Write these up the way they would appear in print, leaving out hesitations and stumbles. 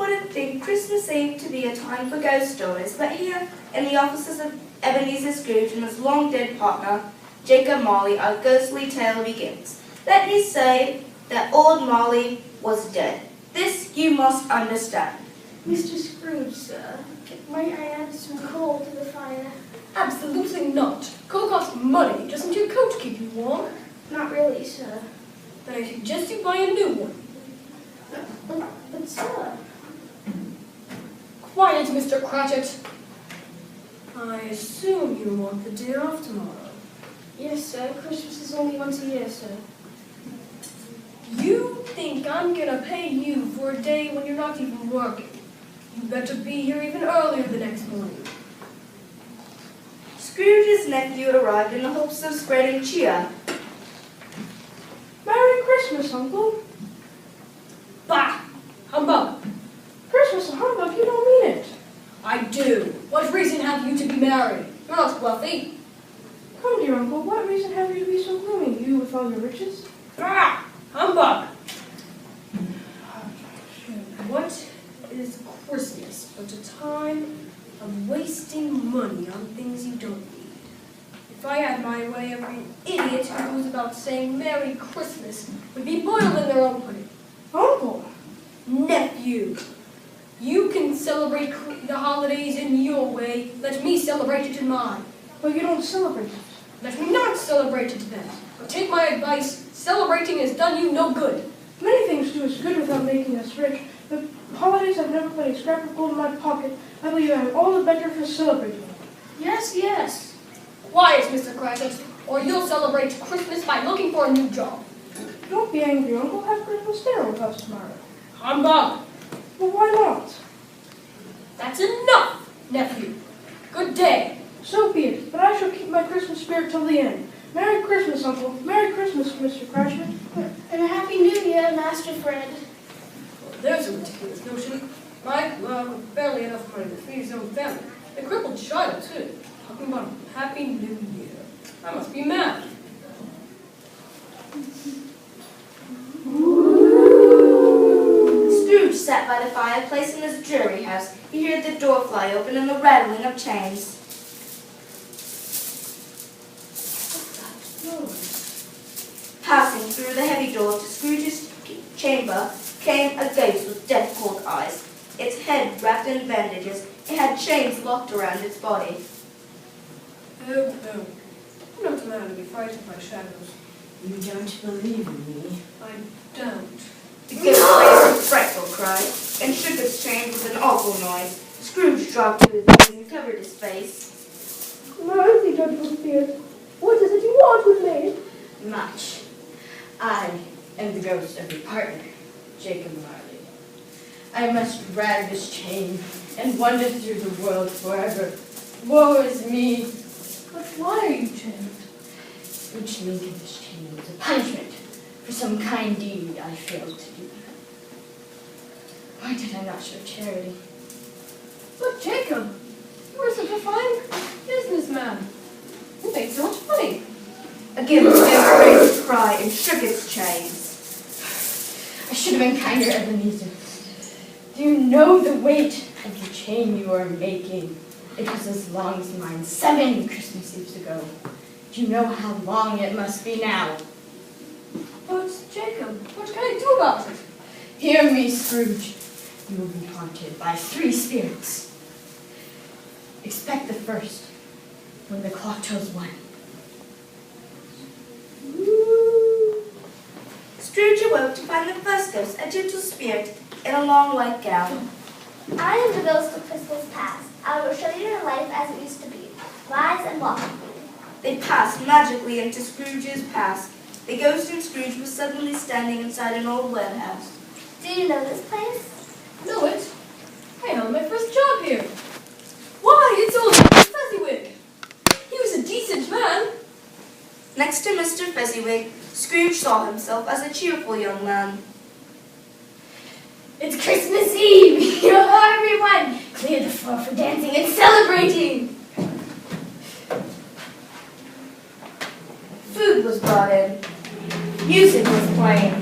wouldn't think Christmas Eve to be a time for ghost stories, but here, in the offices of Ebenezer Scrooge and his long-dead partner, Jacob Marley, our ghostly tale begins. Let me say that old Marley was dead. This you must understand. Mr. Scrooge, sir, might I add some coal to the fire? Absolutely not. Coal costs money. Doesn't your coat keep you warm? Not really, sir. Then I suggest you buy a new one. But sir... Quiet, Mr. Cratchit. I assume you want the day off tomorrow. Yes, sir. Christmas is only once a year, sir. You think I'm gonna pay you for a day when you're not even working? You better be here even earlier the next morning. Scrooge's nephew arrived in the hopes of spreading cheer. Merry Christmas, Uncle. Bah! Humbug! Christmas a humbug? You don't mean it. I do. What reason have you to be merry? You're not wealthy. Come, dear Uncle, what reason have you to be so gloomy, you with all your riches? Bah! Humbug! What is Christmas but a time of wasting money on things you don't need? If I had my way, every idiot who goes about saying Merry Christmas would be boiled in their own pudding. Uncle! Nephew, you can celebrate the holidays in your way. Let me celebrate it in mine. But you don't celebrate it. Let me not celebrate it then. But take my advice, celebrating has done you no good. Many things do us good without making us rich. The holidays have never put a scrap of gold in my pocket. I believe I am all the better for celebrating. Yes, yes. Quiet, Mr. Cratchit, or you'll celebrate Christmas by looking for a new job. Don't be angry, Uncle. Have Christmas dinner with us tomorrow. Humbug! Well, why not? That's enough, nephew. Good day. So be it, but I shall keep my Christmas spirit till the end. Merry Christmas, Uncle. Merry Christmas, Mr. Cratchit. And a Happy New Year, Master Fred. Well, there's a ridiculous notion. Mike, with barely enough money to feed his own family. A crippled child, too. Talking about a Happy New Year. I must be mad. Scrooge sat by the fireplace in his dreary house. He heard the door fly open and the rattling of chains. Passing through the heavy door to Scrooge's chamber came a ghost with death-cold eyes. Its head wrapped in bandages, it had chains locked around its body. Oh, no. I'm not a man to be frightened by shadows. You don't believe in me? I don't. The ghost raised a frightful cry and shook its chains with an awful noise. Scrooge dropped to his knees and covered his face. Mercy, dreadful spirit. What is it you want with me? Much. I am the ghost of your partner, Jacob Marley. I must drag this chain and wander through the world forever. Woe is me! But why are you chained? Each link in this chain is a punishment for some kind deed I failed to do. Why did I not show charity? But Jacob, you were such a fine businessman. You made so much money. Again the ghost raised a cry and shook its chains. I should have been kinder, Ebenezer. Do you know the weight of the chain you are making? It was as long as mine 7 Christmas Eves ago. Do you know how long it must be now? But Jacob, what can I do about it? Hear me, Scrooge. You will be haunted by 3 spirits. Expect the first when the clock tells 1. Scrooge awoke to find the first ghost, a gentle spirit in a long white gown. I am the ghost of Christmas past. I will show you your life as it used to be. Rise and walk. They passed magically into Scrooge's past. The ghost and Scrooge was suddenly standing inside an old warehouse. Do you know this place? Know it? I held my first job here. Why, it's old Mr. Fezziwig. He was a decent man. Next to Mr. Fezziwig, Scrooge saw himself as a cheerful young man. It's Christmas Eve! Hello, everyone! Clear the floor for dancing and celebrating! Food was brought in. Music was playing.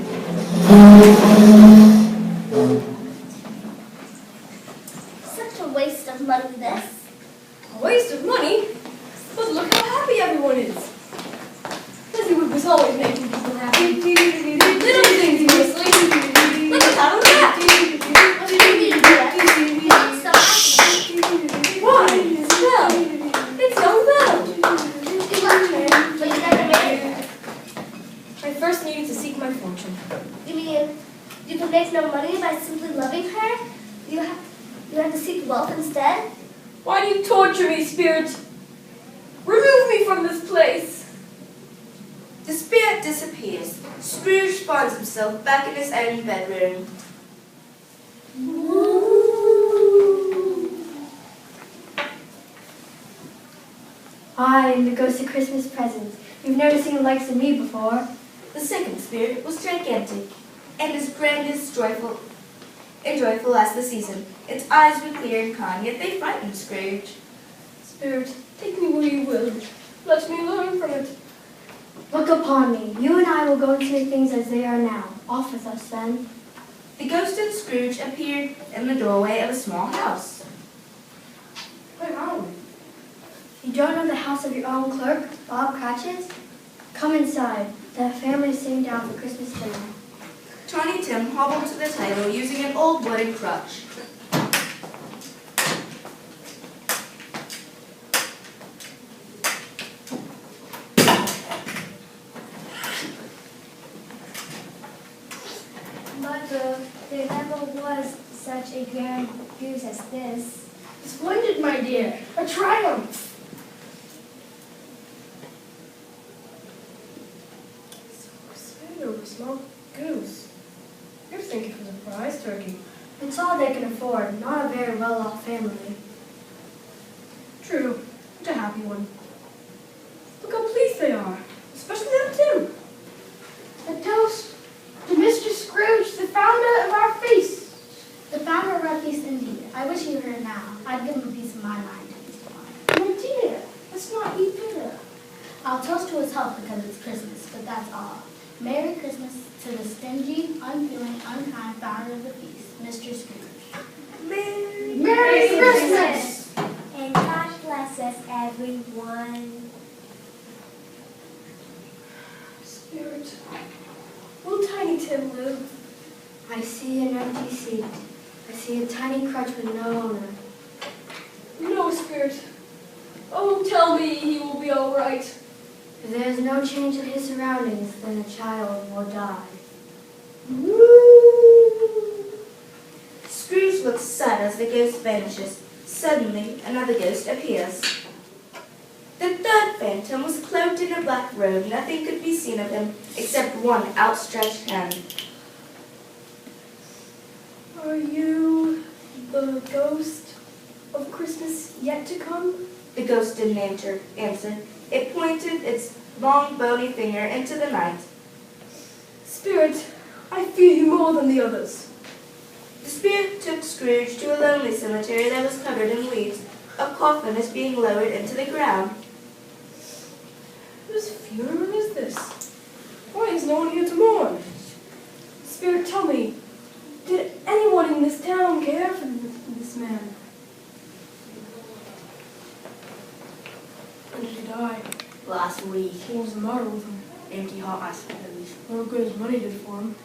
You can make no money by simply loving her? You have to seek wealth instead? Why do you torture me, spirit? Remove me from this place! The spirit disappears. Scrooge finds himself back in his own bedroom. I am the ghost of Christmas presents. You've never seen the likes of me before. The second spirit was gigantic, and as grand as joyful as the season. Its eyes were clear and kind, yet they frightened Scrooge. Spirit, take me where you will. Let me learn from it. Look upon me. You and I will go and see things as they are now. Off with us, then. The ghost and Scrooge appeared in the doorway of a small house. Where are we? You don't know the house of your own clerk, Bob Cratchit's? Come inside. The family is sitting down for Christmas dinner. Tiny Tim hobbled to the table using an old wooden crutch. Mother, there never was such a grand goose as this. Splendid, my dear. A triumph. A small goose. You're thinking for the prize turkey. It's all they can afford, not a very well-off family. True, but a happy one. Look how pleased they are, especially that Tim. A toast to Mr. Scrooge, the founder of our feast. The founder of our feast indeed. I wish he were here now. I'd give him a piece of my mind to feast upon. My dear, let's not eat bitter. I'll toast to his health because it's Christmas, but that's all. Merry Christmas to the stingy, unfeeling, unkind founder of the feast, Mr. Scrooge. Merry Christmas! And God bless us, everyone. Spirit, will Tiny Tim live? I see an empty seat. I see a tiny crutch with no owner. No, Spirit. Oh, tell me he will be all right. If there is no change in his surroundings, then the child will die. Scrooge looks sad as the ghost vanishes. Suddenly, another ghost appears. The third phantom was cloaked in a black robe. Nothing could be seen of him except one outstretched hand. Are you the ghost of Christmas yet to come? The ghost didn't answer. It pointed its long, bony finger into the night. Spirit, I fear you more than the others. The spirit took Scrooge to a lonely cemetery that was covered in weeds. A coffin is being lowered into the ground. Whose funeral is this? Why is no one here to mourn? Spirit, tell me, did anyone in this town care for this man? When did he die? Last week, What was the matter with him? empty heart, I suppose. What good his money did for him.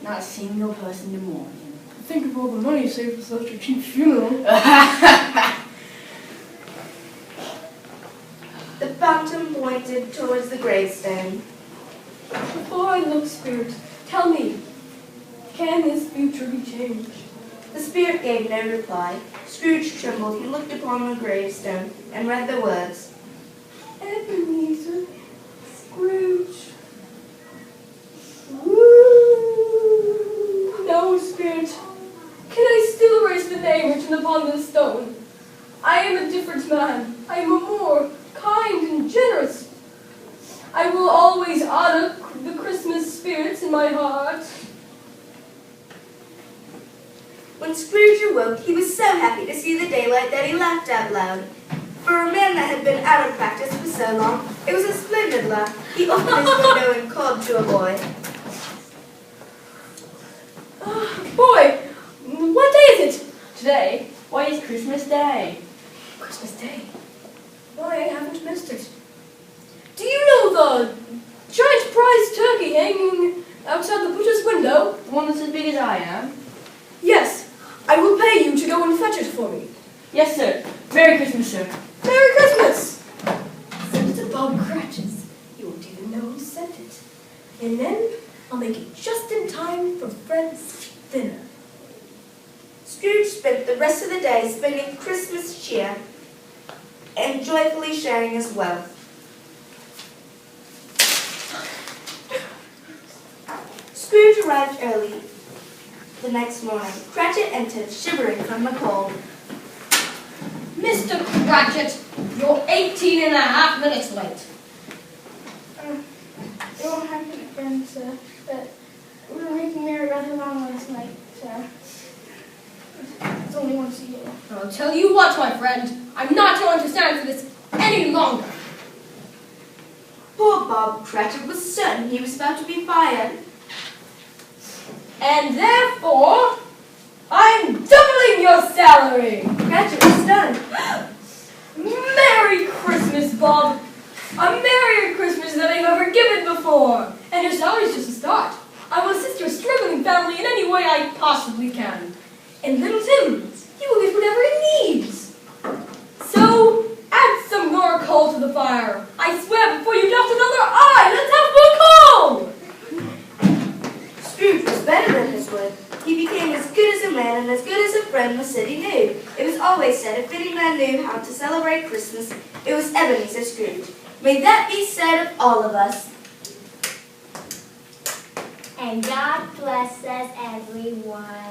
Not a single person to mourn him. Think of all the money you saved for such a cheap funeral. The phantom pointed towards the gravestone. Before I look, Spirit, tell me, can this future be changed? The spirit gave no reply. Scrooge trembled. He looked upon the gravestone and read the words. Ebenezer Scrooge. No, Spirit. Can I still erase the name written upon this stone? I am a different man. I am a more kind and generous. I will always honor the Christmas spirits in my heart. When Scrooge awoke, he was so happy to see the daylight that he laughed out loud. For a man that had been out of practice for so long, it was a splendid laugh. He opened his window and called to a boy. Boy, what day is it? Today? Why, it's Christmas Day. Christmas Day. Why, I haven't missed it. Do you know the giant prize turkey hanging outside the butcher's window? The one that's as big as I am? Yes, I will pay you to go and fetch it for me. Yes, sir. Merry Christmas, sir. Merry Christmas! Send it to Bob Cratchit's. You won't even know who sent it. And then I'll make it just in time for Fred's dinner. Scrooge spent the rest of the day spending Christmas cheer and joyfully sharing his wealth. Scrooge arrived early the next morning. Cratchit entered, shivering from the cold. Mr. Cratchit, you're 18 and a half minutes late. It won't happen again, sir. But we were making merry rather long last night, sir. It's only once a year. I'll tell you what, my friend, I'm not going to stand for this any longer. Poor Bob Cratchit was certain he was about to be fired. And therefore, I'm doubling your salary. Cratchit was stunned. Merry Christmas, Bob. A merrier Christmas than I've ever given before. And your salary's just a start. I will assist your struggling family in any way I possibly can. And little Tim, he will get whatever he needs. So, add some more coal to the fire. I swear before you dot another I, let's have more coal! Scrooge was better than his word. He became as good as a man and as good as a friend the city knew. It was always said if any man knew how to celebrate Christmas, it was Ebenezer Scrooge. May that be said of all of us. And God bless us, everyone.